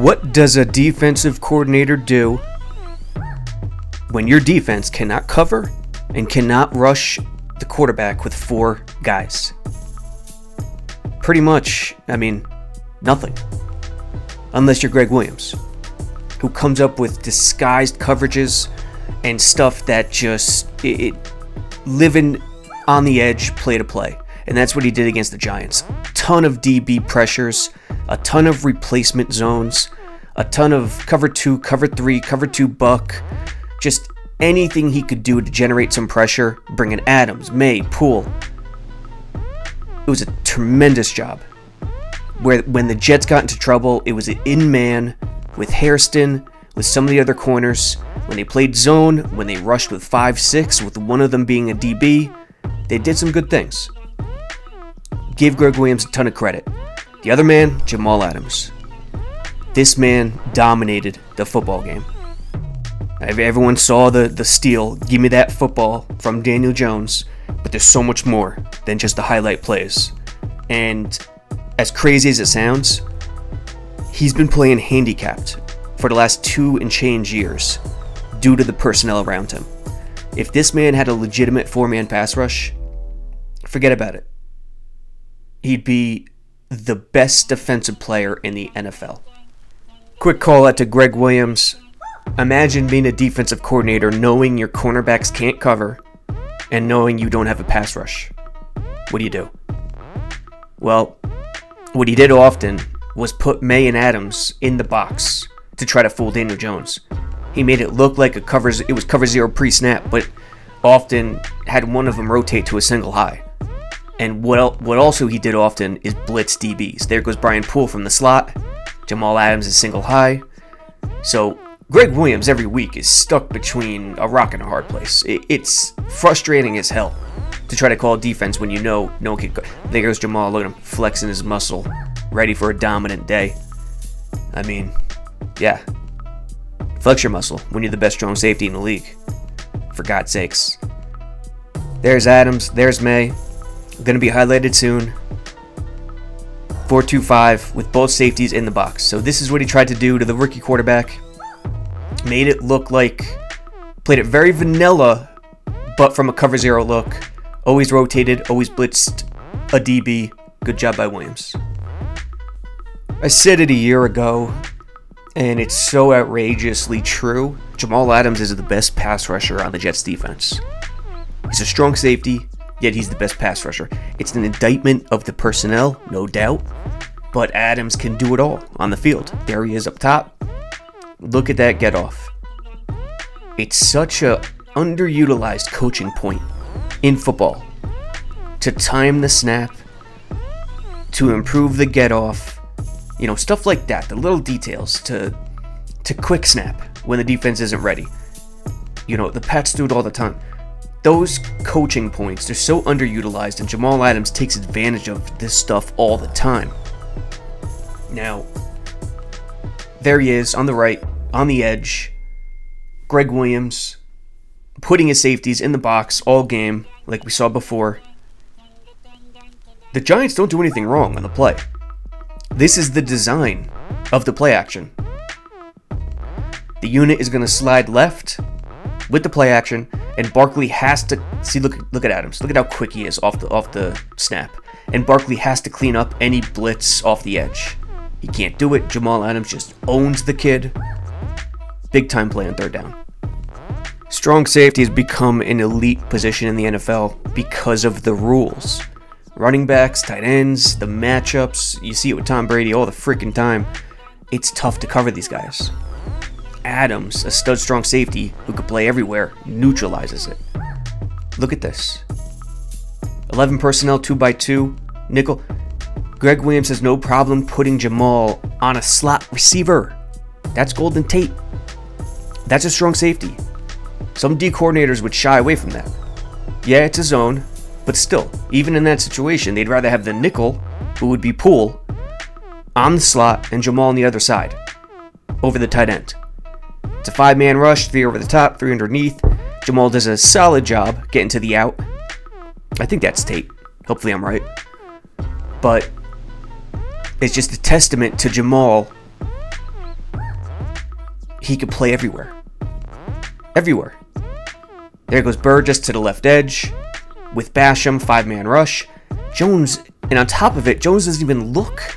What does a defensive coordinator do when your defense cannot cover and cannot rush the quarterback with 4 guys? Pretty much, nothing. Unless you're Gregg Williams, who comes up with disguised coverages and stuff that just living on the edge, play to play. And that's what he did against the Giants. Ton of DB pressures, a ton of replacement zones, a ton of cover 2, cover 3, cover 2 buck, just anything he could do to generate some pressure, bringing Adams, May, Poole. It was a tremendous job. When the Jets got into trouble, it was an in-man with Hairston, with some of the other corners. When they played zone, when they rushed with 5-6, with one of them being a DB, they did some good things. Give Gregg Williams a ton of credit. The other man, Jamal Adams. This man dominated the football game. Everyone saw the steal, give me that football from Daniel Jones, but there's so much more than just the highlight plays. And as crazy as it sounds, he's been playing handicapped for the last 2 and change years due to the personnel around him. If this man had a legitimate 4-man pass rush, forget about it. He'd be the best defensive player in the NFL. Quick call out to Gregg Williams. Imagine being a defensive coordinator knowing your cornerbacks can't cover and knowing you don't have a pass rush. What do? Well, what he did often was put May and Adams in the box to try to fool Daniel Jones. He made it look like it was cover 0 pre-snap, but often had one of them rotate to a single high. And what also he did often is blitz DBs. There goes Brian Poole from the slot. Jamal Adams is single high. So Gregg Williams every week is stuck between a rock and a hard place. It's frustrating as hell to try to call defense when you know no one can. There goes Jamal, look at him flexing his muscle, ready for a dominant day. Yeah. Flex your muscle when you're the best strong safety in the league. For God's sakes. There's Adams, there's May. Going to be highlighted soon. 4-2-5 with both safeties in the box. So this is what he tried to do to the rookie quarterback. Made it look like, played it very vanilla, but from a cover 0 look. Always rotated, always blitzed a DB. Good job by Williams. I said it a year ago, and it's so outrageously true. Jamal Adams is the best pass rusher on the Jets defense. He's a strong safety, yet he's the best pass rusher. It's an indictment of the personnel, no doubt, but Adams can do it all on the field. There he is up top. Look at that get off. It's such a underutilized coaching point in football to time the snap, to improve the get off, stuff like that, the little details to quick snap when the defense isn't ready. The Pats do it all the time. Those coaching points, they're so underutilized, and Jamal Adams takes advantage of this stuff all the time. Now, there he is on the right, on the edge. Gregg Williams putting his safeties in the box all game, like we saw before. The Giants don't do anything wrong on the play. This is the design of the play action. The unit is going to slide left with the play action, and Barkley has to see. Look at Adams. Look at how quick he is off the snap. And Barkley has to clean up any blitz off the edge. He can't do it. Jamal Adams just owns the kid. Big time play on third down. Strong safety has become an elite position in the NFL because of the rules. Running backs, tight ends, the matchups. You see it with Tom Brady all the freaking time. It's tough to cover these guys. Adams, a stud strong safety who could play everywhere, neutralizes it. Look at this. 11 personnel, 2x2, nickel. Gregg Williams has no problem putting Jamal on a slot receiver. That's Golden Tate. That's a strong safety. Some D coordinators would shy away from that. Yeah, it's a zone, but still, even in that situation, they'd rather have the nickel, who would be Poole, on the slot and Jamal on the other side, over the tight end. It's a 5-man rush, 3 over the top, 3 underneath. Jamal does a solid job getting to the out. I think that's Tate. Hopefully I'm right. But it's just a testament to Jamal. He could play everywhere. Everywhere. There goes Burgess to the left edge with Basham, 5-man rush. Jones, and on top of it, Jones doesn't even look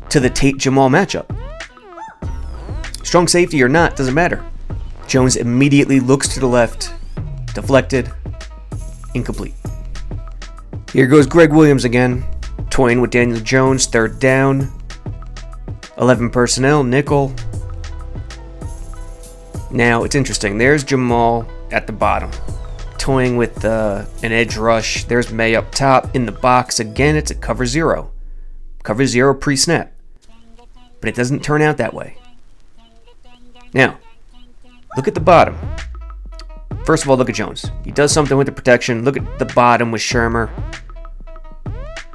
to the Tate-Jamal matchup. Strong safety or not, doesn't matter. Jones immediately looks to the left, deflected, incomplete. Here goes Gregg Williams again, toying with Daniel Jones, 3rd down. 11 personnel, nickel. Now, it's interesting. There's Jamal at the bottom, toying with an edge rush. There's May up top in the box. Again, it's a cover 0. Cover 0 pre-snap. But it doesn't turn out that way. Now, look at the bottom. First of all, look at Jones. He does something with the protection. Look at the bottom with Shermer.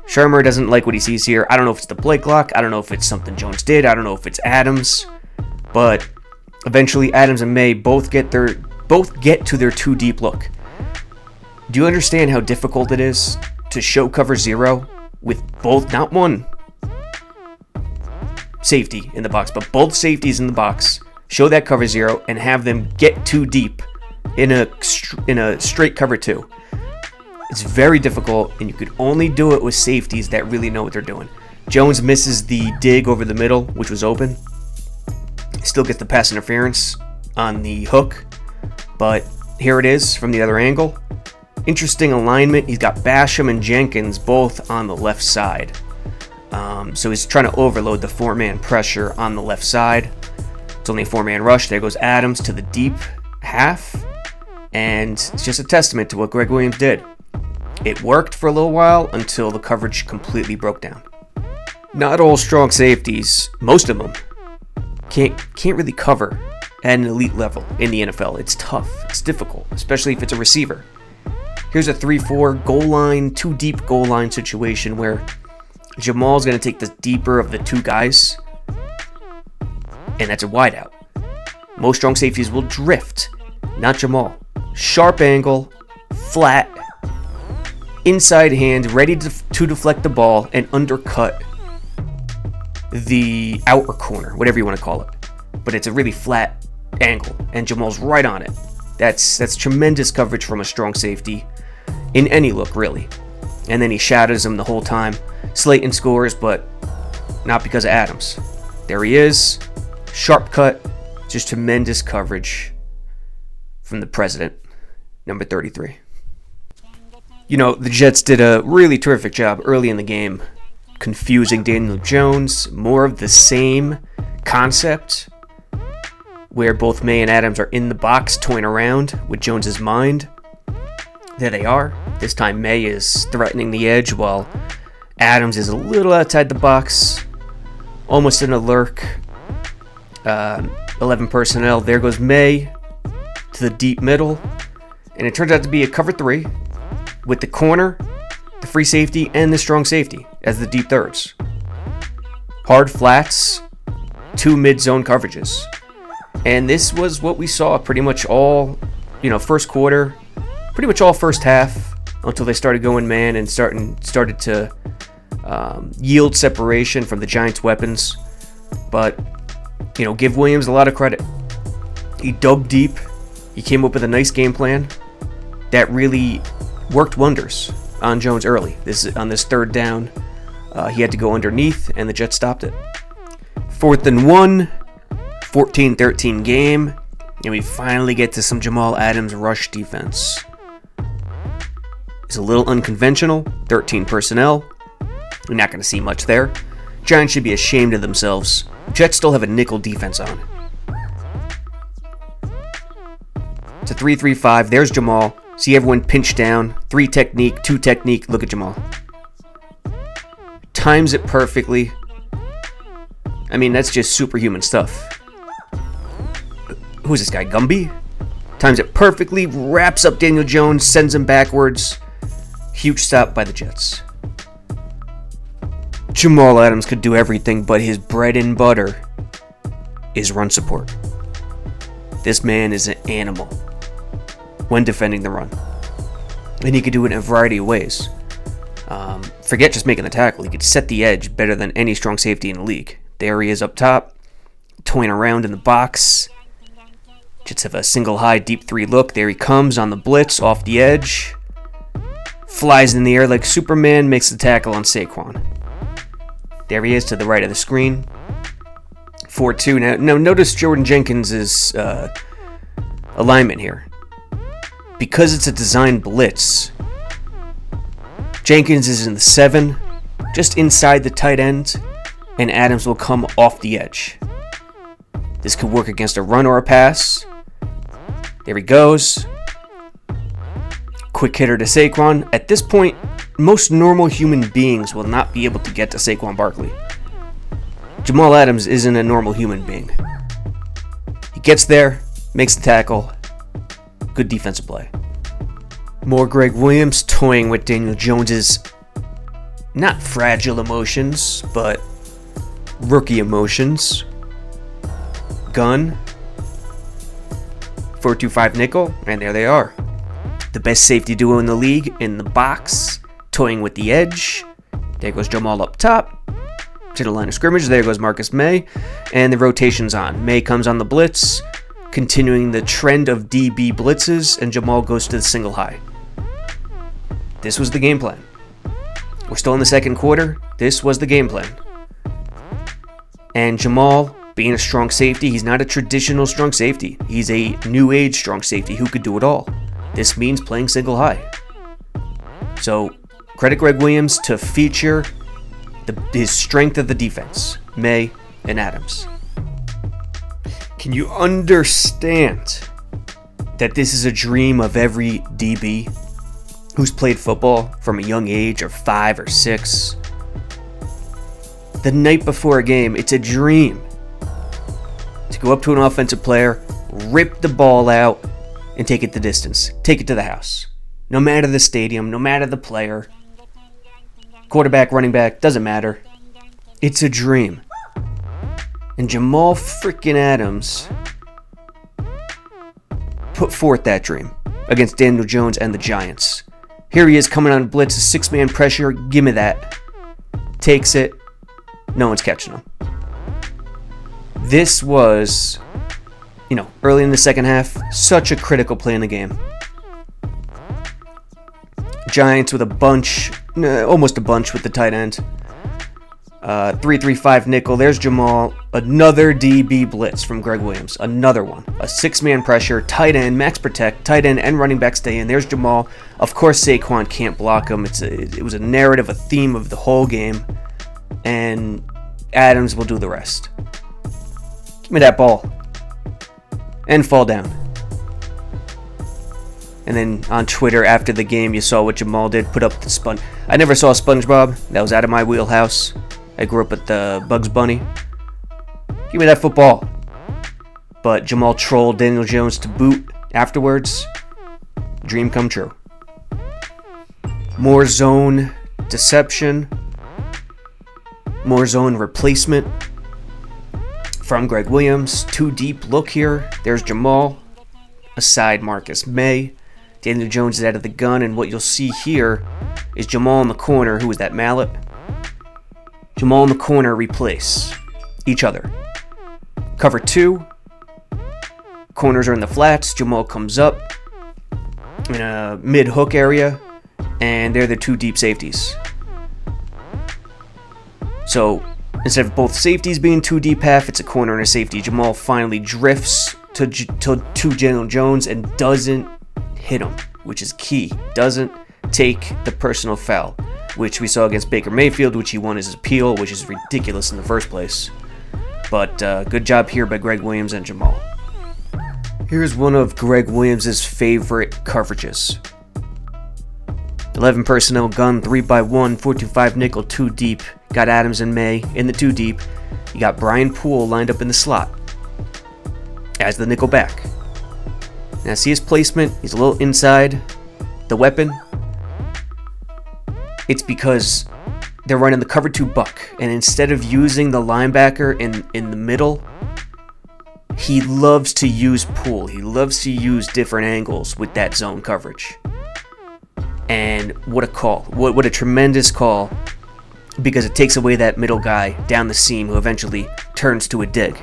Shermer doesn't like what he sees here. I don't know if it's the play clock. I don't know if it's something Jones did. I don't know if it's Adams. But eventually, Adams and May both get to their 2 deep look. Do you understand how difficult it is to show cover 0 with both, not one safety in the box, but both safeties in the box, show that cover 0, and have them get too deep in a straight cover 2? It's very difficult, and you could only do it with safeties that really know what they're doing. Jones misses the dig over the middle, which was open. Still gets the pass interference on the hook, but here it is from the other angle. Interesting alignment. He's got Basham and Jenkins both on the left side. So he's trying to overload the 4-man pressure on the left side. It's only a 4-man rush. There goes Adams to the deep half. And it's just a testament to what Gregg Williams did. It worked for a little while until the coverage completely broke down. Not all strong safeties, most of them, can't really cover at an elite level in the NFL. It's tough. It's difficult, especially if it's a receiver. Here's a 3-4 goal line, 2 deep goal line situation where Jamal's going to take the deeper of the 2 guys, and that's a wideout. Most strong safeties will drift, not Jamal. Sharp angle, flat, inside hand, ready to deflect the ball and undercut the outer corner, whatever you want to call it. But it's a really flat angle, and Jamal's right on it. That's tremendous coverage from a strong safety in any look, really. And then he shadows him the whole time. Slayton scores, but not because of Adams. There he is. Sharp cut. Just tremendous coverage from the president, number 33. You know, the Jets did a really terrific job early in the game, confusing Daniel Jones. More of the same concept, where both May and Adams are in the box toying around with Jones's mind. There they are. This time May is threatening the edge while Adams is a little outside the box, almost in a lurk. 11 personnel. There goes May to the deep middle. And it turns out to be a cover 3 with the corner, the free safety, and the strong safety as the deep thirds. Hard flats, 2 mid-zone coverages. And this was what we saw pretty much all, first quarter, pretty much all first half, until they started going man and started to yield separation from the Giants' weapons. But, give Williams a lot of credit. He dug deep. He came up with a nice game plan that really worked wonders on Jones early. On this 3rd down, he had to go underneath, and the Jets stopped it. 4th and 1, 14-13 game, and we finally get to some Jamal Adams rush defense. It's a little unconventional, 13 personnel. We're not going to see much there. Giants should be ashamed of themselves. Jets still have a nickel defense on. It's a 3-3-5. There's Jamal. See everyone pinch down. 3 technique, 2 technique. Look at Jamal. Times it perfectly. I mean, that's just superhuman stuff. Who's this guy? Gumby? Times it perfectly. Wraps up Daniel Jones. Sends him backwards. Huge stop by the Jets. Jamal Adams could do everything, but his bread and butter is run support. This man is an animal when defending the run. And he could do it in a variety of ways. Forget just making the tackle. He could set the edge better than any strong safety in the league. There he is up top, toying around in the box. Jets have a single high, deep 3 look. There he comes on the blitz, off the edge. Flies in the air like Superman, makes the tackle on Saquon. There he is to the right of the screen. 4-2. Now notice Jordan Jenkins' alignment here. Because it's a design blitz, Jenkins is in the 7, just inside the tight end, and Adams will come off the edge. This could work against a run or a pass. There he goes. Quick hitter to Saquon. At this point, most normal human beings will not be able to get to Saquon Barkley. Jamal Adams isn't a normal human being. He gets there, makes the tackle. Good defensive play. More Gregg Williams toying with Daniel Jones's not fragile emotions, but rookie emotions. Gun. 4-2-5 nickel, and there they are. The best safety duo in the league in the box, toying with the edge. There goes Jamal up top to the line of scrimmage. There goes Marcus May, and the rotation's on. May comes on the blitz, continuing the trend of DB blitzes, and Jamal goes to the single high. This was the game plan. We're still in the second quarter. This was the game plan. And Jamal, being a strong safety, he's not a traditional strong safety. He's a new age strong safety who could do it all. This means playing single high. So, credit Gregg Williams to feature his strength of the defense, May and Adams. Can you understand that this is a dream of every DB who's played football from a young age, or 5 or 6? The night before a game, it's a dream to go up to an offensive player, rip the ball out, and take it the distance. Take it to the house. No matter the stadium, no matter the player, quarterback, running back, doesn't matter. It's a dream. And Jamal freaking Adams put forth that dream against Daniel Jones and the Giants. Here he is coming on blitz, a 6-man pressure. Give me that. Takes it. No one's catching him. This was, early in the second half, such a critical play in the game. Giants with a bunch, almost a bunch with the tight end. 3-3-5 nickel. There's Jamal. Another DB blitz from Gregg Williams. Another one. A 6-man pressure. Tight end, max protect. Tight end and running back stay in. There's Jamal. Of course, Saquon can't block him. It was a narrative, a theme of the whole game. And Adams will do the rest. Give me that ball. And fall down. And then on Twitter after the game, you saw what Jamal did. Put up the sponge. I never saw SpongeBob. That was out of my wheelhouse. I grew up with the Bugs Bunny. Give me that football. But Jamal trolled Daniel Jones to boot afterwards. Dream come true. More zone deception. More zone replacement from Gregg Williams. Too deep look here. There's Jamal. Aside Marcus May. Daniel Jones is out of the gun, and what you'll see here is Jamal in the corner. Who is that, Mallet? Jamal in the corner replace each other. Cover 2. Corners are in the flats. Jamal comes up in a mid-hook area, and they're the 2 deep safeties. So instead of both safeties being 2 deep half, it's a corner and a safety. Jamal finally drifts to Daniel Jones and doesn't hit him, which is key. Doesn't take the personal foul, which we saw against Baker Mayfield, which he won his appeal, which is ridiculous in the first place. But good job here by Gregg Williams and Jamal. Here's one of Gregg Williams' favorite coverages. 11 personnel gun, 3x1, 4-5 nickel, 2 deep. Got Adams and May in the 2 deep. You got Brian Poole lined up in the slot as the nickel back. Now see his placement, he's a little inside the weapon. It's because they're running the cover 2 buck, and instead of using the linebacker in the middle, he loves to use Poole. He loves to use different angles with that zone coverage. And what a call. What a tremendous call, because it takes away that middle guy down the seam who eventually turns to a dig.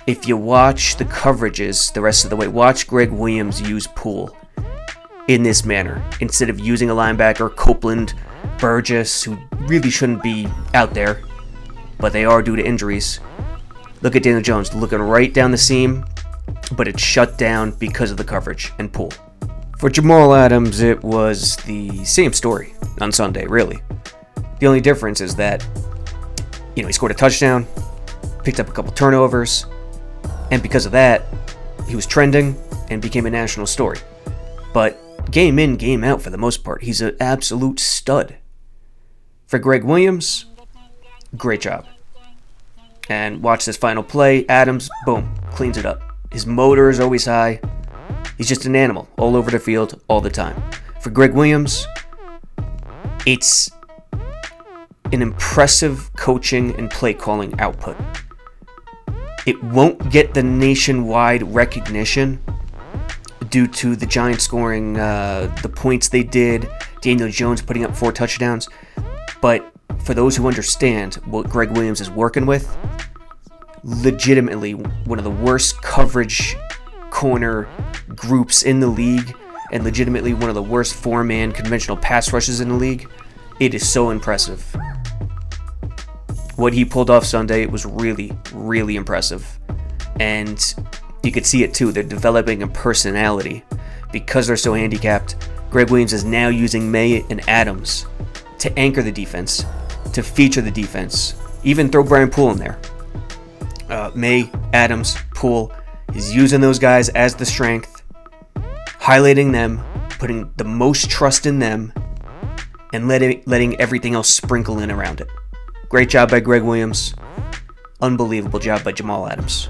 If you watch the coverages the rest of the way, watch Gregg Williams use Poole in this manner instead of using a linebacker, Copeland, Burgess, who really shouldn't be out there, but they are due to injuries. Look at Daniel Jones looking right down the seam, but it's shut down because of the coverage and Poole. For Jamal Adams, it was the same story on Sunday, really. The only difference is that, he scored a touchdown, picked up a couple turnovers, and because of that, he was trending and became a national story. But game in, game out, for the most part, he's an absolute stud. For Gregg Williams, great job. And watch this final play. Adams, boom, cleans it up. His motor is always high. He's just an animal all over the field all the time. For Gregg Williams, it's an impressive coaching and play calling output. It won't get the nationwide recognition due to the Giants scoring the points they did, Daniel Jones putting up 4 touchdowns. But for those who understand what Gregg Williams is working with, legitimately one of the worst coverage corner groups in the league, and legitimately one of the worst 4-man conventional pass rushes in the league, it is so impressive. What he pulled off Sunday, it was really, really impressive. And you could see it too. They're developing a personality. Because they're so handicapped, Gregg Williams is now using May and Adams to anchor the defense, to feature the defense, even throw Brian Poole in there. May, Adams, Poole, he's using those guys as the strength, highlighting them, putting the most trust in them, and letting everything else sprinkle in around it. Great job by Gregg Williams. Unbelievable job by Jamal Adams.